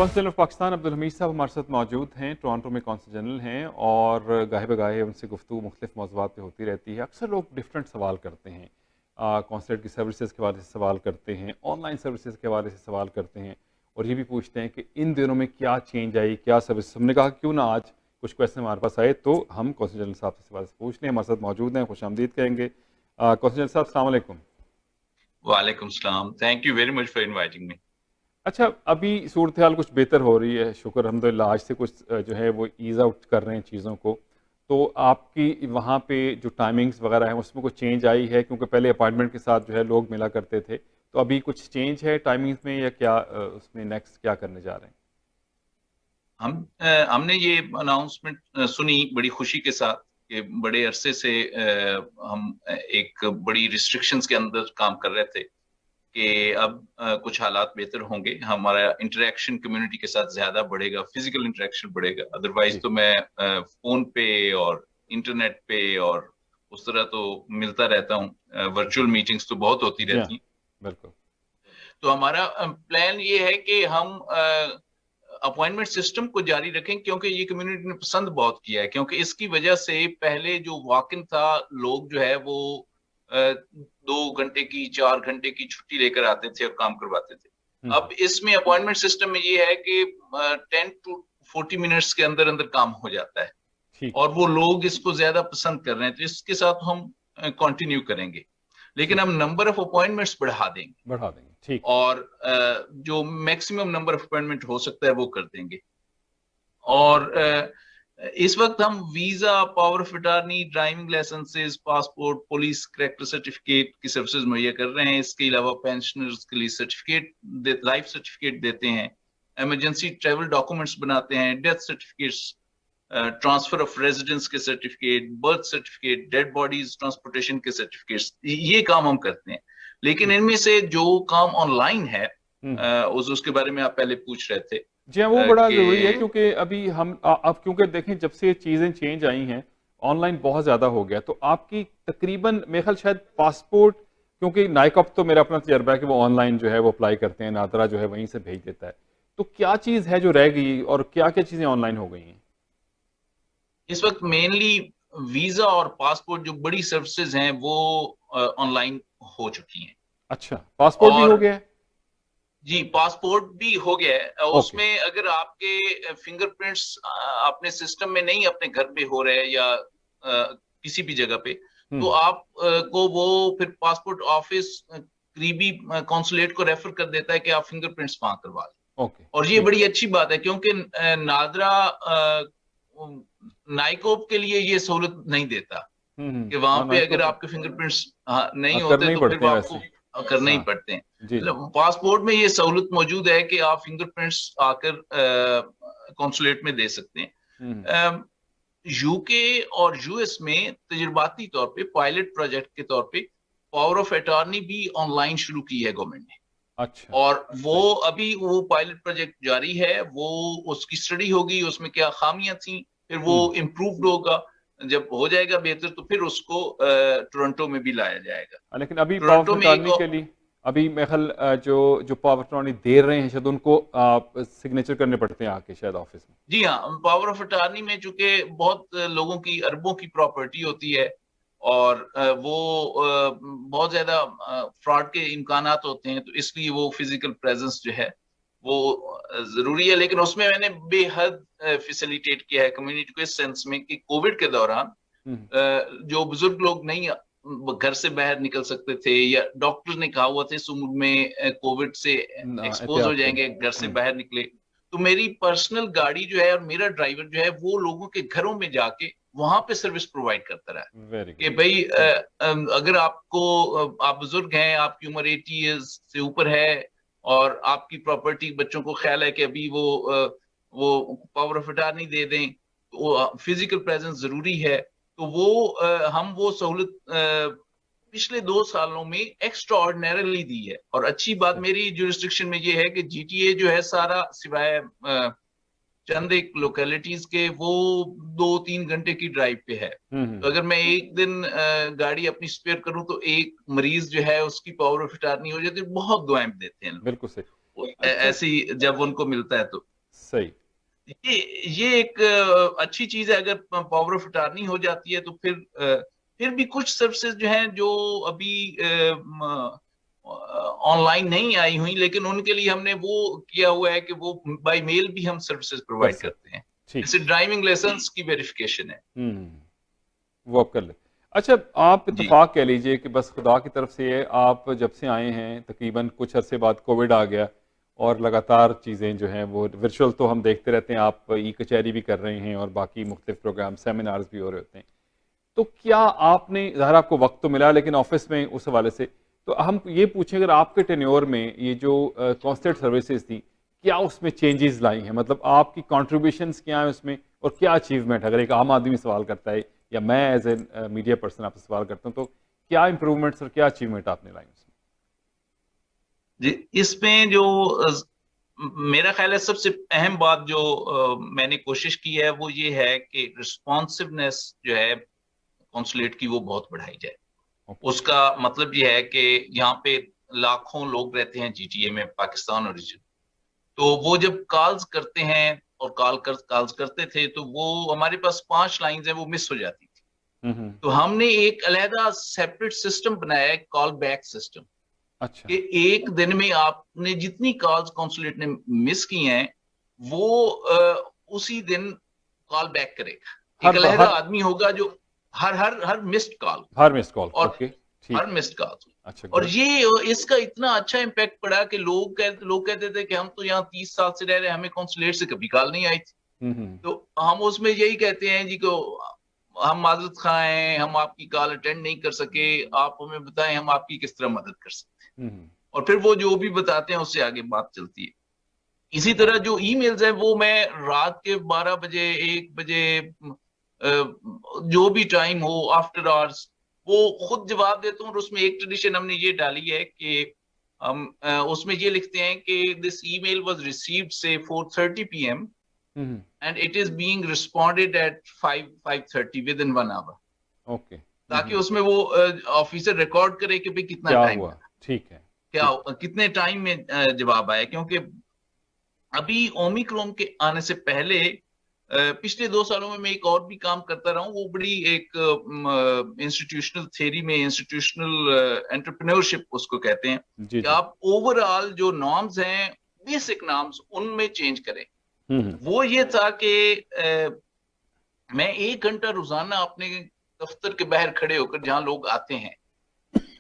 Consul general Pakistan Abdul Hamid साहब हमारे साथ मौजूद हैं। टोरंटो में कौंसल जनरल हैं और गाहे बगाहे उनसे गुफ्तगू मुख्तलिफ मौज़ूआत पे होती रहती है। अक्सर लोग डिफरेंट सवाल करते हैं, कौंसलेट की सर्विसेज के हवाले से सवाल करते हैं, ऑनलाइन सर्विसेज के हवाले से सवाल करते हैं और ये भी पूछते हैं कि इन दिनों में क्या चेंज आई, क्या सर्विस। हमने कहा क्यों ना आज कुछ क्वेश्चन हमारे पास आए तो हम कौंसल जनरल साहब से सवाल पूछ लें। हमारे साथ मौजूद हैं, खुश आमदीद कहेंगे। कौंसल जनरल साहब अस्सलाम वालेकुम। वालेकुम सलाम। Thank you very much for inviting me. अच्छा, अभी सूरत हाल कुछ बेहतर हो रही है, शुक्र अल्हम्दुलिल्लाह। आज से कुछ जो है वो ईज़ आउट कर रहे हैं चीज़ों को। तो आपकी वहाँ पे जो टाइमिंग्स वगैरह हैं उसमें कुछ चेंज आई है? क्योंकि पहले अपॉइंटमेंट के साथ जो है लोग मिला करते थे, तो अभी कुछ चेंज है टाइमिंग्स में या क्या उसमें नेक्स्ट क्या करने जा रहे हैं? हमने ये अनाउंसमेंट सुनी बड़ी खुशी के साथ कि बड़े अरसे से हम एक बड़ी रिस्ट्रिक्शंस के अंदर काम कर रहे थे कि अब कुछ हालात बेहतर होंगे, हमारा इंटरेक्शन कम्युनिटी के साथ ज्यादा बढ़ेगा, फिजिकल इंटरेक्शन बढ़ेगा। अदरवाइज जी, तो मैं फोन पे और इंटरनेट पे और उस तरह तो मिलता रहता हूँ, वर्चुअल मीटिंग्स तो बहुत होती जी हाँ, रहती हैं। बिल्कुल। तो हमारा प्लान ये है कि हम अपॉइंटमेंट सिस्टम को जारी रखें, क्योंकि ये कम्युनिटी ने पसंद बहुत किया है। क्योंकि इसकी वजह से पहले जो वॉक इन था, लोग जो है वो 2 घंटे की 4 घंटे की छुट्टी लेकर आते थे और काम करवाते थे। हुँ, अब इसमें अपॉइंटमेंट सिस्टम में ये है कि 10 to 40 मिनट्स के अंदर अंदर काम हो जाता है ठीक है, और वो लोग इसको ज्यादा पसंद कर रहे हैं, तो इसके साथ हम कंटिन्यू करेंगे। लेकिन ठीक, हम नंबर ऑफ अपॉइंटमेंट्स बढ़ा देंगे बढ़ा देंगे, ठीक है। और जो मैक्सिमम नंबर ऑफ अपॉइंटमेंट हो सकता है वो कर देंगे। और इस वक्त हम visa, power of attorney, driving licenses, passport, police character certificate की सर्विसेज मुहैया कर रहे हैं। इसके अलावा पेंशनर्स के लिए सर्टिफिकेट, लाइफ सर्टिफिकेट देते हैं, इमरजेंसी ट्रेवल डॉक्यूमेंट्स बनाते हैं, death certificates, transfer of residence के certificate, birth certificate, dead bodies transportation के सर्टिफिकेट्स, ये काम हम करते हैं। लेकिन ठीक। इनमें से जो काम ऑनलाइन है, हुँ, हुँ। उसके बारे में आप पहले पूछ रहे थे जी हाँ, वो बड़ा ज़रूरी है कि क्योंकि अभी हम अब क्योंकि देखें जब से चीज़ें चेंज आई हैं, ऑनलाइन बहुत ज़्यादा हो गया। तो आपकी तकरीबन मेरे ख़्याल शायद पासपोर्ट, क्योंकि नायकॉप तो मेरा अपना तजर्बा है कि वो ऑनलाइन जो है वो अप्लाई करते हैं, नादरा जो है वहीं से भेज देता है। तो क्या चीज़ है जो रह गई और क्या-क्या चीज़ें ऑनलाइन हो गई हैं? इस वक्त मेनली वीजा और पासपोर्ट जो बड़ी सर्विसेज हैं वो ऑनलाइन हो चुकी हैं। अच्छा, पासपोर्ट भी हो और गया है? जी, पासपोर्ट भी हो गया है। ओके। उसमें अगर आपके फिंगरप्रिंट्स अपने सिस्टम में नहीं अपने घर पे हो रहे हैं या किसी भी जगह पे, हुँ, तो आप को वो फिर पासपोर्ट ऑफिस करीबी कॉन्सुलेट को रेफर कर देता है कि आप फिंगरप्रिंट्स वहां करवा लें। ओके, और ये ठीक। बड़ी अच्छी बात है, क्योंकि नादरा नाइकोप के लिए ये सहूलत नहीं देता हुँ, हुँ। कि वहां हाँ, पे नायकॉप अगर आपके फिंगरप्रिंट्स नहीं हाँ, होते करने ही तो फिर पड़ते वो हैं आपको वैसे। करने ही हाँ, पड़ते हैं। जी, जी। मतलब पासपोर्ट में ये सहूलत मौजूद है कि आप फिंगरप्रिंट्स आकर कॉन्सुलेट में दे सकते हुँ, हुँ। हैं। यूके और यूएस में तजुर्बाती तौर पे पायलट प्रोजेक्ट के तौर पे पावर ऑफ अटॉर्नी भी ऑनलाइन शुरू की है गवर्नमेंट ने। अच्छा, और वो सही। अभी वो पायलट प्रोजेक्ट जारी है, वो उसकी स्टडी होगी, उसमें क्या खामियां थी, फिर वो हुँ। इम्प्रूव्ड होगा। जब हो जाएगा बेहतर तो फिर उसको टोरंटो में भी लाया जाएगा। लेकिन अभी पावर ऑफ टोरंटो में एक अटॉर्नी के लिए अभी मेरे ख्याल जो पावर ऑफ अटॉर्नी दे रहे हैं शायद उनको सिग्नेचर करने पड़ते हैं आके शायद ऑफिस में। जी हाँ, पावर ऑफ अटॉर्नी में चूंकि बहुत लोगों की अरबों की प्रॉपर्टी होती है और वो बहुत ज्यादा फ्रॉड के इम्कानात होते हैं, तो इसलिए वो फिजिकल प्रेजेंस जो है वो जरूरी है। लेकिन उसमें मैंने बेहद फैसिलिटेट किया है कम्युनिटी को, इस सेंस में कि कोविड के दौरान हुँ, जो बुजुर्ग लोग नहीं घर से बाहर निकल सकते थे, या डॉक्टर ने कहा हुआ था इस उम्र में कोविड से एक्सपोज हो एहतियात करें। जाएंगे घर से हुँ, बाहर निकले, तो मेरी पर्सनल गाड़ी जो है और मेरा ड्राइवर जो है वो लोगों के घरों में जाके वहां पे सर्विस प्रोवाइड करता रहा वेरी कि गुड। भाई हुँ, अगर आपको आप बुजुर्ग हैं, आपकी उम्र 80 ईयर्स से ऊपर है और आपकी प्रॉपर्टी बच्चों को ख्याल है कि अभी वो पावर ऑफ अटॉर्नी दे दें, तो फिजिकल प्रेजेंस जरूरी है। तो वो हम वो सहूलत पिछले 2 सालों में एक्स्ट्रा ऑर्डिनरली दी है। और अच्छी बात सही। मेरी जुरिस्डिक्शन में ये है कि जीटीए जो है सारा सिवाय चंद एक लोकेलिटीज के, वो 2-3 घंटे की ड्राइव पे है। हुँ, तो हुँ। अगर मैं एक दिन गाड़ी अपनी स्पेयर करूं तो एक मरीज जो है उसकी पावर ऑफ अटॉर्नी हो जाती है। बहुत दुआएं देते हैं लोग बिल्कुल सही। वो अच्छा ऐसी जब उनको मिलता है तो। सही। ये एक अच्छी चीज है। अगर पावर ऑफ अटॉर्नी हो जाती है तो फिर भी कुछ सर्विसेज जो हैं जो अभी ऑनलाइन नहीं आई हुई, लेकिन उनके लिए हमने वो किया हुआ है कि वो बाय मेल भी हम सर्विसेज कर प्रोवाइड सकते। करते हैं। ठीक। जैसे ड्राइविंग लाइसेंस की वेरिफिकेशन है। वो आप कर ले। अच्छा, आप जी इत्तेफाक कह लीजिए कि बस खुदा की तरफ से आप जब से आए हैं तकरीबन कुछ अरसे बाद कोविड आ गया और लगातार चीज़ें जो हैं वो वर्चुअल तो हम देखते रहते हैं, आप ई कचहरी भी कर रहे हैं और बाकी मुख्तलिफ प्रोग्राम सेमिनार्स भी हो रहे होते हैं। तो क्या आपने, ज़ाहिर आपको वक्त तो मिला लेकिन ऑफिस में उस हवाले से, तो हम ये पूछें अगर आपके टेन्योर में ये जो कॉन्सर्ट सर्विसेज थी, क्या उसमें चेंजेस लाई हैं? मतलब आपकी कॉन्ट्रीब्यूशंस क्या हैं उसमें और क्या अचीवमेंट, अगर एक आम आदमी सवाल करता है या मैं एज ए मीडिया पर्सन आपसे सवाल करता हूँ, तो क्या इंप्रूवमेंट्स और क्या अचीवमेंट आपने लाई उसमें? जी, इसमें जो मेरा ख्याल है सबसे अहम बात जो मैंने कोशिश की है वो ये है कि रिस्पॉन्सिवनेस जो है कॉन्सुलेट की वो बहुत बढ़ाई जाए। ओके। उसका मतलब ये है कि यहाँ पे लाखों लोग रहते हैं जीटीए में, पाकिस्तान और रीजन। तो वो जब कॉल्स करते हैं और कॉल्स करते थे तो वो हमारे पास 5 लाइंस हैं, वो मिस हो जाती थी। हम्म। तो हमने एक अलहदा सेपरेट सिस्टम बनाया है, कॉल बैक सिस्टम, अच्छा। कि एक दिन में आपने जितनी कॉल्स कॉन्सुलेट ने मिस की हैं वो उसी दिन कॉल बैक करेगा। एक हर अलहदा हर आदमी होगा जो हर हर हर मिस्ड कॉल हर मिस्ड कॉल। और ओके। हर ठीक। Missed call. अच्छा, और गुड। ये इसका इतना अच्छा इम्पैक्ट पड़ा कि लोग कहते थे कि हम तो यहाँ 30 साल से रह रहे हैं, हमें कॉन्सुलेट से कभी कॉल नहीं आई थी। हम्म। तो हम उसमें यही कहते हैं जी को हम माजरत खां हैं, हम आपकी कॉल अटेंड नहीं कर सके, आप हमें बताएं हम आपकी किस तरह मदद कर सकते हैं। हम्म। और फिर वो जो भी बताते हैं उससे आगे बात चलती है। इसी तरह जो ईमेल्स है वो मैं रात के 12 बजे 1 बजे जो भी टाइम हो आफ्टर आवर्स वो खुद जवाब देता हूँ। और उसमें एक ट्रेडिशन हमने ये डाली है कि हम उसमें ये लिखते हैं कि दिस ईमेल वाज रिसीव्ड से 4:30 PM hmm. And it is being responded at 5:30 within 1 hour, okay. ताकि उसमें वो ऑफिसर रिकॉर्ड करे कि भाई कितना क्या टाइम हुआ? लगा, ठीक है। क्या ठीक। कितने टाइम में जवाब आया। क्योंकि अभी ओमिक्रॉन के आने से पहले पिछले 2 सालों में मैं एक और भी काम करता रहा हूँ, वो बड़ी एक इंस्टीट्यूशनल थ्योरी में, इंस्टीट्यूशनल एंटरप्रेन्योरशिप उसको कहते हैं, जी कि जी। आप ओवरऑल जो नॉर्म्स हैं, बेसिक नॉर्म्स, उनमें चेंज करें। हम्म। वो ये था कि मैं 1 घंटा रोजाना अपने दफ्तर के बाहर खड़े होकर, जहां लोग आते हैं जी।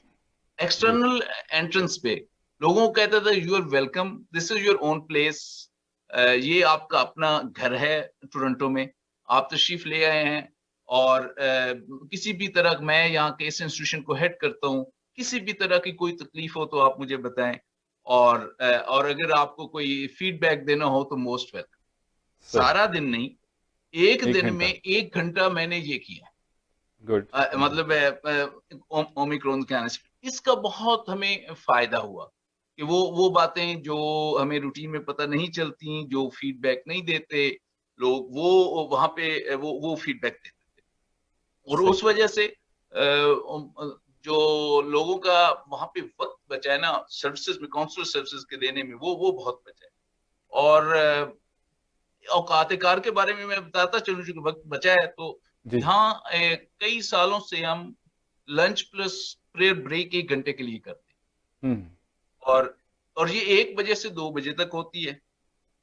एक्सटर्नल एंट्रेंस पे, लोगों को कहता था you are welcome, this is your own place, ये आपका अपना घर है टोरंटो में, आप तशरीफ ले आए हैं। और किसी भी तरह, मैं यहाँ के इस इंस्टीट्यूशन को हेड करता हूँ, किसी भी तरह की कोई तकलीफ हो तो आप मुझे बताएं। और अगर आपको कोई फीडबैक देना हो तो मोस्ट वेलकम। सही। सारा दिन नहीं, एक एक दिन में घंटा 1 घंटा मैंने ये किया। गुड। मतलब ओमिक्रॉन के आने से इसका बहुत हमें फायदा हुआ कि वो बातें जो हमें रूटीन में पता नहीं चलती, जो फीडबैक नहीं देते लोग, वो वहां पे वो फीडबैक देते थे। और सही। उस वजह से जो लोगों का वहां पे वक्त बचा है ना, सर्विसेज में, काउंसलर सर्विसेज के देने में, वो बहुत बचा है। और औकात कार के बारे में मैं बताता चलूं, चूंकि वक्त बचा है तो जी जी। यहाँ कई सालों से हम लंच प्लस प्रेयर ब्रेक 1 घंटे के लिए करते हैं। हम्म। और और ये 1 बजे से 2 बजे तक होती है।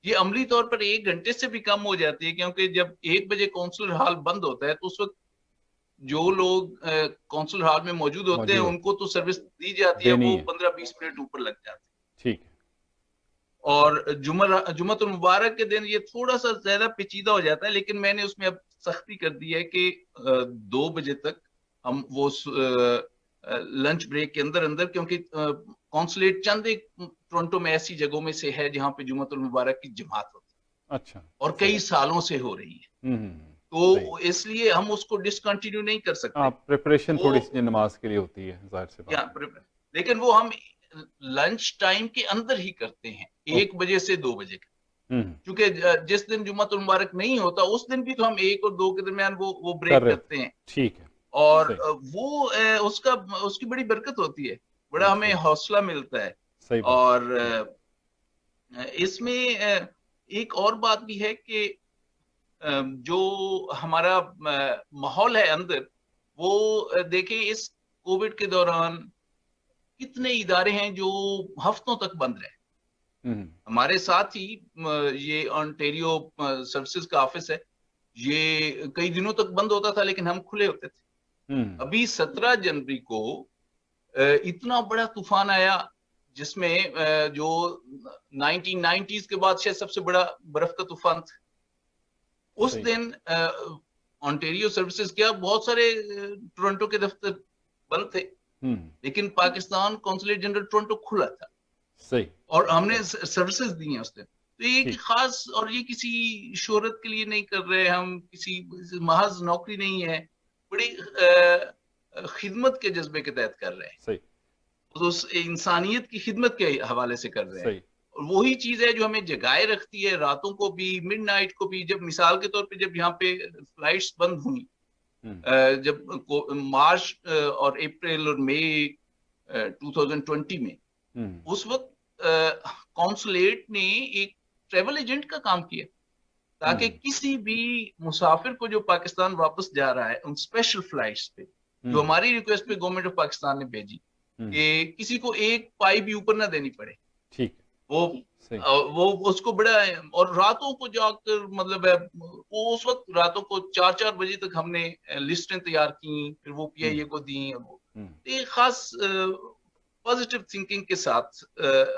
ये अमली तौर पर 1 घंटे से भी कम हो जाती है, क्योंकि जब 1 बजे काउंसलर हॉल बंद होता है तो उस वक्त जो लोग काउंसलर हॉल में मौजूद होते हैं मौजूद उनको तो सर्विस दी जाती है, देनी वो है। 15-20 मिनट ऊपर लग जाते हैं। ठीक है। और जुमतुल मुबारक के दिन ये थोड़ा सा ज्यादा पेचीदा हो जाता है, लेकिन मैंने उसमें अब सख्ती कर दी है कि 2 बजे तक हम वो लंच ब्रेक के अंदर अंदर, क्योंकि कॉन्सुलेट चंद एक टोरंटो में ऐसी जगहों में से है जहां पे जुमतुल मुबारक की जमात होती अच्छा। है और सही। कई सालों से हो रही है। सही। तो इसलिए हम उसको डिसकंटिन्यू नहीं कर हाँ, सकते। प्रिपरेशन वो थोड़ी सी नमाज के लिए होती है, जाहिर सी या बात है। लेकिन वो हम लंच टाइम के अंदर ही करते हैं, ओके। 1 बजे से 2 बजे। हम्म। क्योंकि जिस दिन जुम्मतुल मुबारक नहीं होता उस दिन भी तो हम 1 और 2 के दरमियान वो कर ब्रेक रहे थे। करते हैं। ठीक है। और सही। वो उसका उसकी बड़ी बरकत होती है, बड़ा हमें सही। हौसला मिलता है। सही बात। और सही। इसमें एक और बात भी है कि जो हमारा माहौल है अंदर, वो देखें इस कोविड के दौरान कितने इदारे हैं जो हफ्तों तक बंद रहे। हमारे साथ ही ये ऑन्टेरियो सर्विसेज का ऑफिस है, ये कई दिनों तक बंद होता था लेकिन हम खुले होते थे। अभी 17 जनवरी को इतना बड़ा तूफान आया जिसमें जो 1990s के बाद शायद सबसे बड़ा बर्फ का तूफान था। उस दिन ऑन्टेरियो सर्विसेज क्या बहुत सारे टोरंटो के दफ्तर बंद थे, लेकिन पाकिस्तान कौंसलेट जनरल टोरंटो खुला था। सही। और हमने सर्विसेज दी हैं उस दिन। तो ये एक खास, और ये किसी शोहरत के लिए नहीं कर रहे हम, किसी महज नौकरी नहीं है, बड़ी खिदमत के जज्बे के तहत कर रहे हैं। सही। तो उस इंसानियत की खिदमत के हवाले से कर रहे हैं। और वही चीज है जो हमें जगाए रखती है रातों को भी, मिडनाइट को भी। जब मिसाल के तौर पे जब यहाँ पे फ्लाइट्स बंद हुई, जब मार्च और अप्रैल और मई 2020 में, उस वक्त कौंसलेट ने एक ट्रेवल एजेंट का काम किया ताकि किसी भी मुसाफिर को जो पाकिस्तान वापस जा रहा है उन स्पेशल फ्लाइट्स पे, जो हमारी रिक्वेस्ट पे गवर्नमेंट ऑफ पाकिस्तान ने भेजी, कि किसी को एक पाई भी ऊपर ना देनी पड़े। ठीक। वो उसको बड़ा, और रातों को जाकर, मतलब है वो उस वक्त रातों को 4-4 बजे तक हमने लिस्टें तैयार की, फिर वो PIA को दी। एक खास पॉजिटिव थिंकिंग के साथ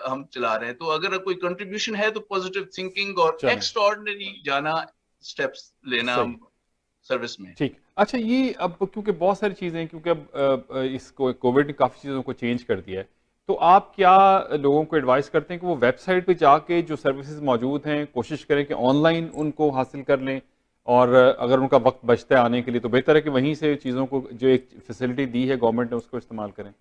हम चला रहे हैं। तो अगर कोई कंट्रीब्यूशन है तो पॉजिटिव थिंकिंग और एक्स्ट्राऑर्डिनरी जाना, स्टेप्स लेना सर्विस में। ठीक। अच्छा, ये अब क्योंकि बहुत सारी चीजें, क्योंकि अब इसको कोविड ने काफी चीजों को चेंज कर दिया है, तो आप क्या लोगों को एडवाइस करते हैं कि वो वेबसाइट पे जाके जो सर्विसेज मौजूद हैं कोशिश करें कि ऑनलाइन उनको हासिल कर लें, और अगर उनका वक्त बचता है आने के लिए तो बेहतर है कि वहीं से चीज़ों को, जो एक फैसिलिटी दी है गवर्नमेंट ने, उसको इस्तेमाल करें?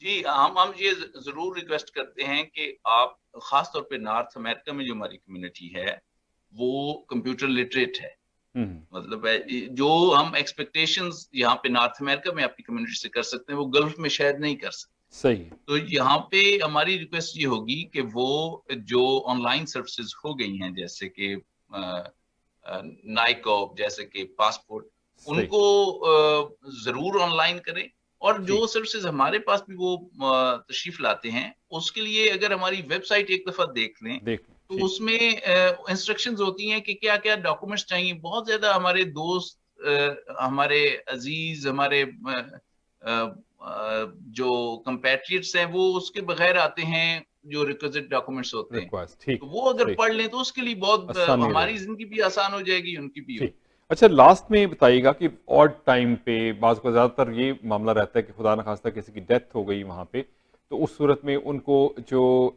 जी, हम ये जरूर रिक्वेस्ट करते हैं कि आप, खास तौर पे नॉर्थ अमेरिका में जो हमारी कम्युनिटी है वो कंप्यूटर लिटरेट है। मतलब है जो हम एक्सपेक्टेशंस यहाँ पे नॉर्थ अमेरिका में अपनी कम्युनिटी से कर सकते हैं, वो गल्फ में शायद नहीं कर सकते। सही। तो यहाँ पे हमारी रिक्वेस्ट ये होगी कि वो जो ऑनलाइन सर्विसेज हो गई हैं, जैसे कि नाइकॉब, जैसे कि पासपोर्ट, उनको जरूर ऑनलाइन करें। और जो सर्विसेज हमारे पास भी वो तशरीफ लाते हैं, उसके लिए अगर हमारी वेबसाइट एक दफा देख लें तो उसमें इंस्ट्रक्शंस होती हैं कि क्या क्या डॉक्यूमेंट्स चाहिए। बहुत ज्यादा हमारे दोस्त, हमारे अजीज, हमारे जो कंपैट्रियट्स हैं, वो उसके बगैर आते हैं जो रिक्विजिट डॉक्यूमेंट्स होते हैं। तो वो अगर पढ़ लें तो उसके लिए बहुत हमारी जिंदगी भी आसान हो जाएगी, उनकी भी। अच्छा, लास्ट में बताइएगा कि ऑड टाइम पे बाज़ को ज़्यादातर ये मामला रहता है कि खुदा न खास्ता किसी की डेथ हो गई वहाँ पे, तो उस सूरत में उनको जो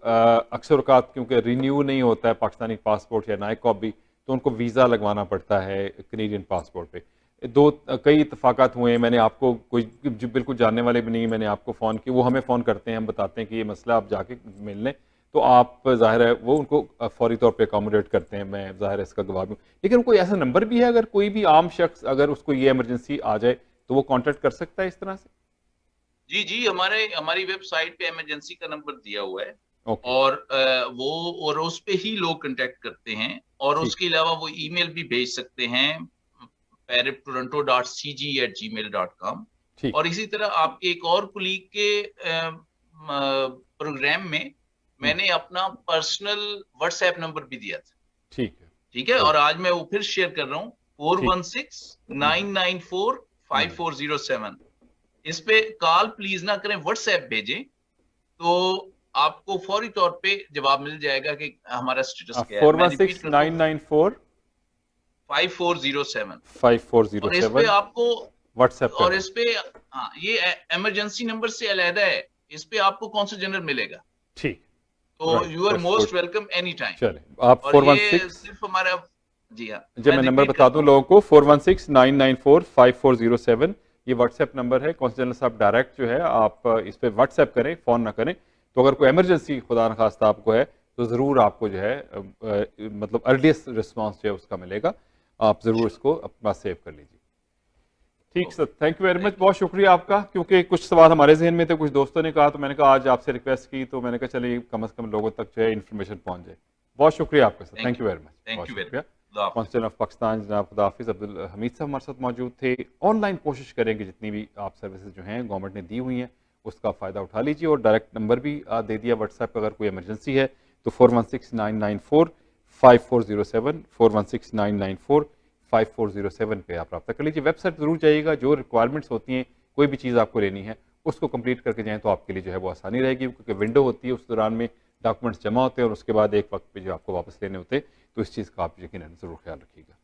अक्सर औक़ात क्योंकि रिन्यू नहीं होता है पाकिस्तानी पासपोर्ट या नाइकॉब भी, तो उनको वीज़ा लगवाना पड़ता है कैनेडियन पासपोर्ट पे। कई इत्तफाक़ात हुए हैं, मैंने आपको, कोई जो बिल्कुल जानने वाले भी नहीं, मैंने आपको फ़ोन किया, वो हमें फ़ोन करते हैं, हम बताते हैं कि ये मसला, आप जाके मिल लें, तो आप ज़ाहिर है वो उनको फौरी तौर पे अकोमोडेट करते हैं। मैं ज़ाहिर है इसका गवाह भी हूँ। लेकिन कोई ऐसा नंबर भी है, अगर कोई भी आम शख्स अगर उसको ये इमरजेंसी आ जाए तो वो कांटेक्ट कर सकता है इस तरह से? जी, हमारी वेबसाइट पे इमरजेंसी का नंबर दिया हुआ है। और उस पे ही लोग कांटेक्ट करते हैं। और उसके अलावा वो ईमेल भी भेज सकते हैं paribtoronto.cg@gmail.com। और इसी तरह आपके एक और कुलीग के प्रोग्राम में मैंने अपना पर्सनल व्हाट्सएप नंबर भी दिया था। ठीक है। और आज मैं वो फिर शेयर कर रहा हूँ, 4169945407। इस पे कॉल प्लीज ना करें, व्हाट्सएप भेजें तो आपको फौरी तौर पे जवाब मिल जाएगा कि हमारा स्टेटस क्या है। 416994 5407। और इस पे आपको व्हाट्सएप, और इस पे ये इमरजेंसी नंबर से अलग है, इस पे आपको कौंसल जनरल मिलेगा। ठीक। तो you are most welcome any time. चलिए, आप 416 सिर्फ हमारा, जी हाँ, मैं नंबर बता दूं लोगों को, 4169945407 ये व्हाट्सएप नंबर है। कौंसल जनरल साहब डायरेक्ट जो है, आप इस पे व्हाट्सएप करें, फोन ना करें। तो अगर कोई इमरजेंसी खुदा न खास्ता आपको है तो ज़रूर आपको जो है मतलब अर्लीस्ट रिस्पॉन्स जो है उसका मिलेगा। आप ज़रूर इसको अपना सेव कर लीजिए। ठीक sir, thank you very much, बहुत शुक्रिया आपका। क्योंकि कुछ सवाल हमारे जहन में थे, कुछ दोस्तों ने कहा, तो मैंने कहा आज आपसे रिक्वेस्ट की, तो मैंने कहा चलिए कम से कम लोगों तक जो है इन्फॉर्मेशन पहुँच जाए। बहुत शुक्रिया आपका sir, thank you very much, thank बहुत यू शुक्रिया। वेरी कॉन्स्टेबल ऑफ पाकिस्तान जनाब खुदा हाफिज़ अब्दुल हमीद साहब हमारे साथ मौजूद थे। ऑनलाइन कोशिश करेंगे जितनी भी आप सर्विसेज जो हैं गवर्नमेंट ने दी हुई हैं उसका फ़ायदा उठा लीजिए, और डायरेक्ट नंबर भी दे दिया व्हाट्सएप, अगर कोई इमरजेंसी है तो 4169945407 4169945407 पे आप रब्ता कर लीजिए। वेबसाइट ज़रूर जाइएगा, जो रिक्वायरमेंट्स होती हैं कोई भी चीज़ आपको लेनी है उसको कंप्लीट करके जाएँ तो आपके लिए जो है वो आसानी रहेगी, क्योंकि विंडो होती है उस दौरान में डॉक्यूमेंट्स जमा होते हैं और उसके बाद एक वक्त पे जो आपको वापस लेने होते हैं, तो इस चीज़ का आप यकीनन ज़रूर ख्याल रखिएगा।